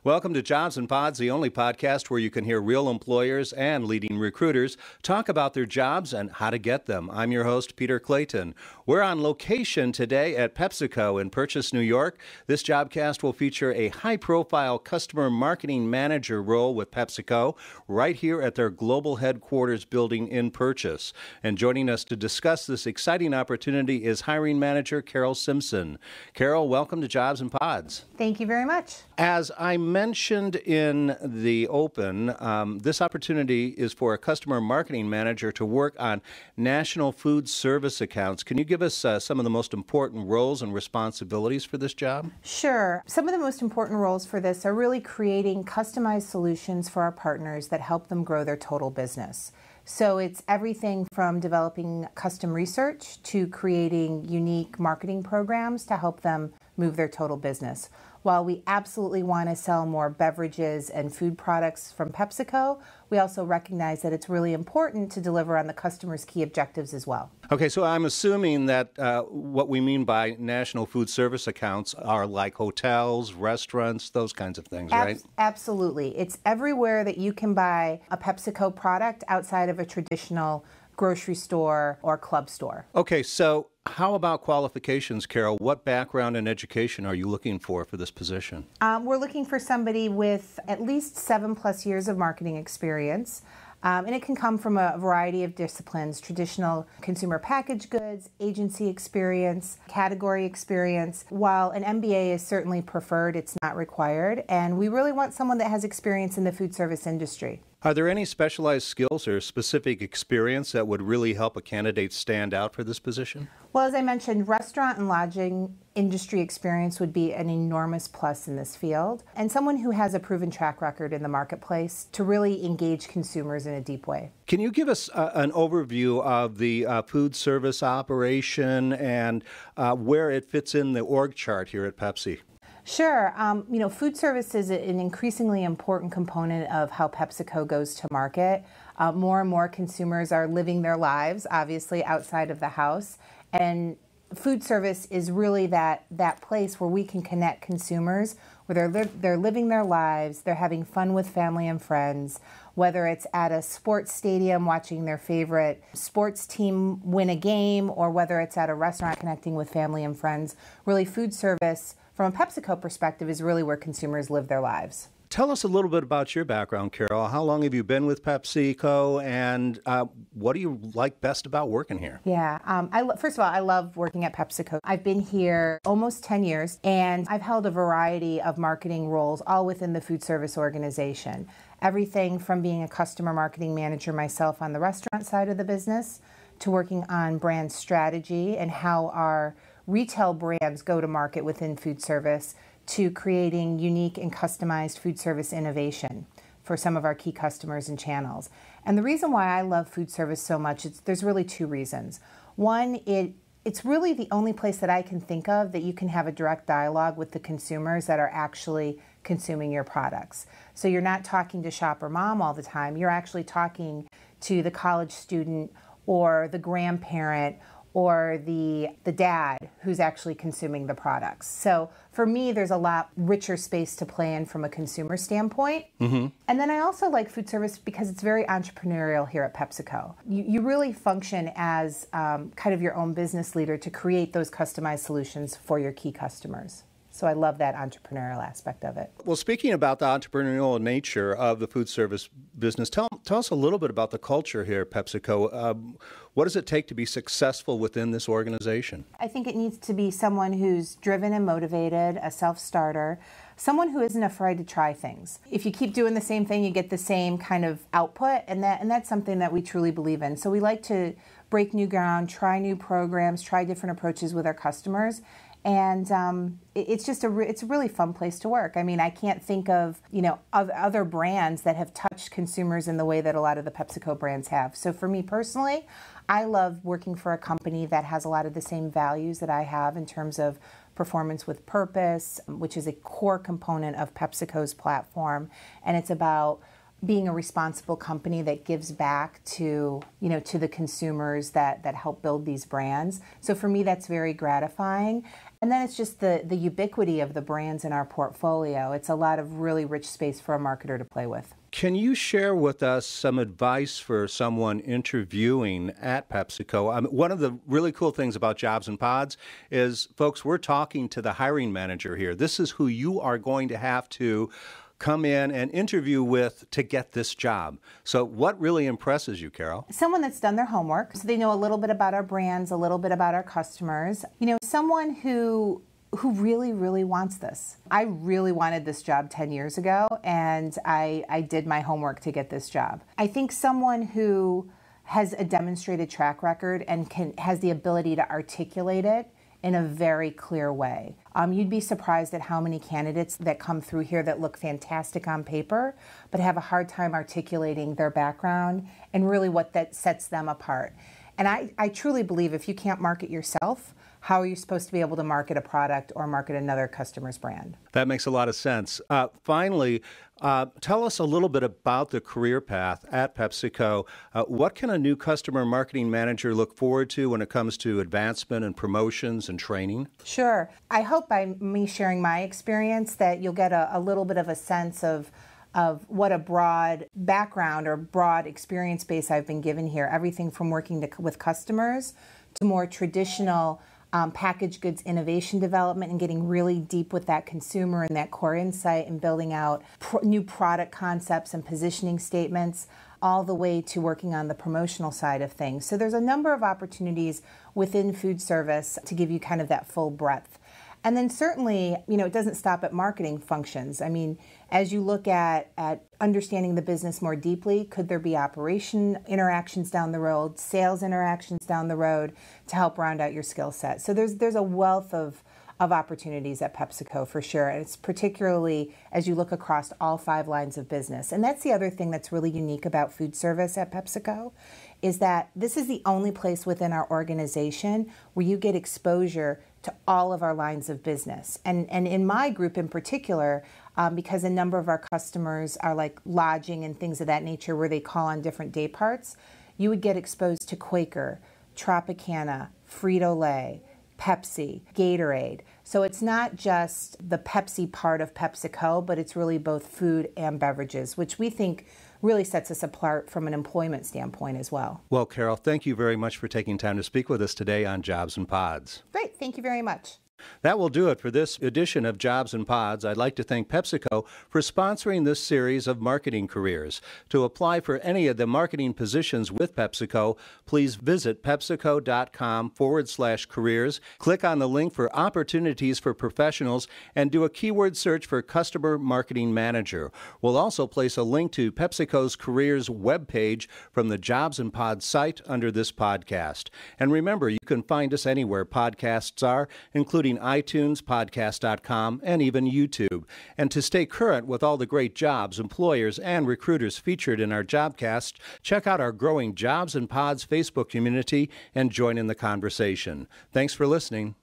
Welcome to Jobs and Pods, the only podcast where you can hear real employers and leading recruiters talk about their jobs and how to get them. I'm your host, Peter Clayton. We're on location today at PepsiCo in Purchase, New York. This jobcast will feature a high-profile customer marketing manager role with PepsiCo right here at their global headquarters building in Purchase. And joining us to discuss this exciting opportunity is hiring manager Carol Simpson. Carol, welcome to Jobs and Pods. Thank you very much. As I mentioned in the open, this opportunity is for a customer marketing manager to work on national food service accounts. Can you give us some of the most important roles and responsibilities for this job? Sure. Some of the most important roles for this are really creating customized solutions for our partners that help them grow their total business. So it's everything from developing custom research to creating unique marketing programs to help them move their total business. While we absolutely want to sell more beverages and food products from PepsiCo, we also recognize that it's really important to deliver on the customer's key objectives as well. Okay, so I'm assuming that what we mean by national food service accounts are like hotels, restaurants, those kinds of things, right? Absolutely. It's everywhere that you can buy a PepsiCo product outside of a traditional grocery store or club store. Okay, so how about qualifications, Carol? What background and education are you looking for this position? We're looking for somebody with at least 7+ years of marketing experience. And it can come from a variety of disciplines: traditional consumer packaged goods, agency experience, category experience. While an MBA is certainly preferred, it's not required. And we really want someone that has experience in the food service industry. Are there any specialized skills or specific experience that would really help a candidate stand out for this position? Well, as I mentioned, restaurant and lodging industry experience would be an enormous plus in this field, and someone who has a proven track record in the marketplace to really engage consumers in a deep way. Can you give us an overview of the food service operation and where it fits in the org chart here at Pepsi? Sure. Food service is an increasingly important component of how PepsiCo goes to market. More and more consumers are living their lives, obviously, outside of the house. And food service is really that place where we can connect consumers, where they're living their lives, they're having fun with family and friends, whether it's at a sports stadium watching their favorite sports team win a game, or whether it's at a restaurant connecting with family and friends. Really, food service from a PepsiCo perspective is really where consumers live their lives. Tell us a little bit about your background, Carol. How long have you been with PepsiCo, and what do you like best about working here? Yeah, first of all, I love working at PepsiCo. I've been here almost 10 years, and I've held a variety of marketing roles, all within the food service organization. Everything from being a customer marketing manager myself on the restaurant side of the business, to working on brand strategy and how our retail brands go to market within food service, to creating unique and customized food service innovation for some of our key customers and channels. And the reason why I love food service so much, there's really two reasons. One, it's really the only place that I can think of that you can have a direct dialogue with the consumers that are actually consuming your products. So you're not talking to shopper mom all the time, you're actually talking to the college student or the grandparent or the dad who's actually consuming the products. So for me, there's a lot richer space to play in from a consumer standpoint. Mm-hmm. And then I also like food service because it's very entrepreneurial here at PepsiCo. You really function as kind of your own business leader to create those customized solutions for your key customers. So I love that entrepreneurial aspect of it. Well, speaking about the entrepreneurial nature of the food service business, tell us a little bit about the culture here at PepsiCo. What does it take to be successful within this organization? I think it needs to be someone who's driven and motivated, a self-starter, someone who isn't afraid to try things. If you keep doing the same thing, you get the same kind of output, and that's something that we truly believe in. So we like to break new ground, try new programs, try different approaches with our customers. And it's a really fun place to work. I mean, I can't think of other brands that have touched consumers in the way that a lot of the PepsiCo brands have. So for me personally, I love working for a company that has a lot of the same values that I have in terms of performance with purpose, which is a core component of PepsiCo's platform, and it's about being a responsible company that gives back to, to the consumers that help build these brands. So for me, that's very gratifying. And then it's just the ubiquity of the brands in our portfolio. It's a lot of really rich space for a marketer to play with. Can you share with us some advice for someone interviewing at PepsiCo? One of the really cool things about Jobs and Pods is, folks, we're talking to the hiring manager here. This is who you are going to have to come in and interview with to get this job. So what really impresses you, Carol? Someone that's done their homework, so they know a little bit about our brands, a little bit about our customers. Someone who really, really wants this. I really wanted this job 10 years ago, and I did my homework to get this job. I think someone who has a demonstrated track record and has the ability to articulate it in a very clear way. You'd be surprised at how many candidates that come through here that look fantastic on paper, but have a hard time articulating their background and really what that sets them apart. And I truly believe if you can't market yourself, how are you supposed to be able to market a product or market another customer's brand? That makes a lot of sense. Finally, tell us a little bit about the career path at PepsiCo. What can a new customer marketing manager look forward to when it comes to advancement and promotions and training? Sure. I hope by me sharing my experience that you'll get a little bit of a sense of what a broad background or broad experience base I've been given here. Everything from working with customers to more traditional packaged goods innovation development and getting really deep with that consumer and that core insight and building out new product concepts and positioning statements, all the way to working on the promotional side of things. So there's a number of opportunities within food service to give you kind of that full breadth. And then certainly, it doesn't stop at marketing functions. I mean, as you look at understanding the business more deeply, could there be operation interactions down the road, sales interactions down the road to help round out your skill set? So there's a wealth of opportunities at PepsiCo for sure. And it's particularly as you look across all 5 lines of business. And that's the other thing that's really unique about food service at PepsiCo, is that this is the only place within our organization where you get exposure to all of our lines of business. And in my group in particular, because a number of our customers are like lodging and things of that nature where they call on different day parts, you would get exposed to Quaker, Tropicana, Frito-Lay, Pepsi, Gatorade. So it's not just the Pepsi part of PepsiCo, but it's really both food and beverages, which we think really sets us apart from an employment standpoint as well. Well, Carol, thank you very much for taking time to speak with us today on Jobs and Pods. Great. Thank you very much. That will do it for this edition of Jobs and Pods. I'd like to thank PepsiCo for sponsoring this series of marketing careers. To apply for any of the marketing positions with PepsiCo, please visit PepsiCo.com/careers. Click on the link for opportunities for professionals and do a keyword search for Customer Marketing Manager. We'll also place a link to PepsiCo's careers webpage from the Jobs and Pods site under this podcast. And remember, you can find us anywhere podcasts are, including iTunes, podcast.com, and even YouTube. And to stay current with all the great jobs, employers, and recruiters featured in our jobcast, check out our growing Jobs and Pods Facebook community and join in the conversation. Thanks for listening.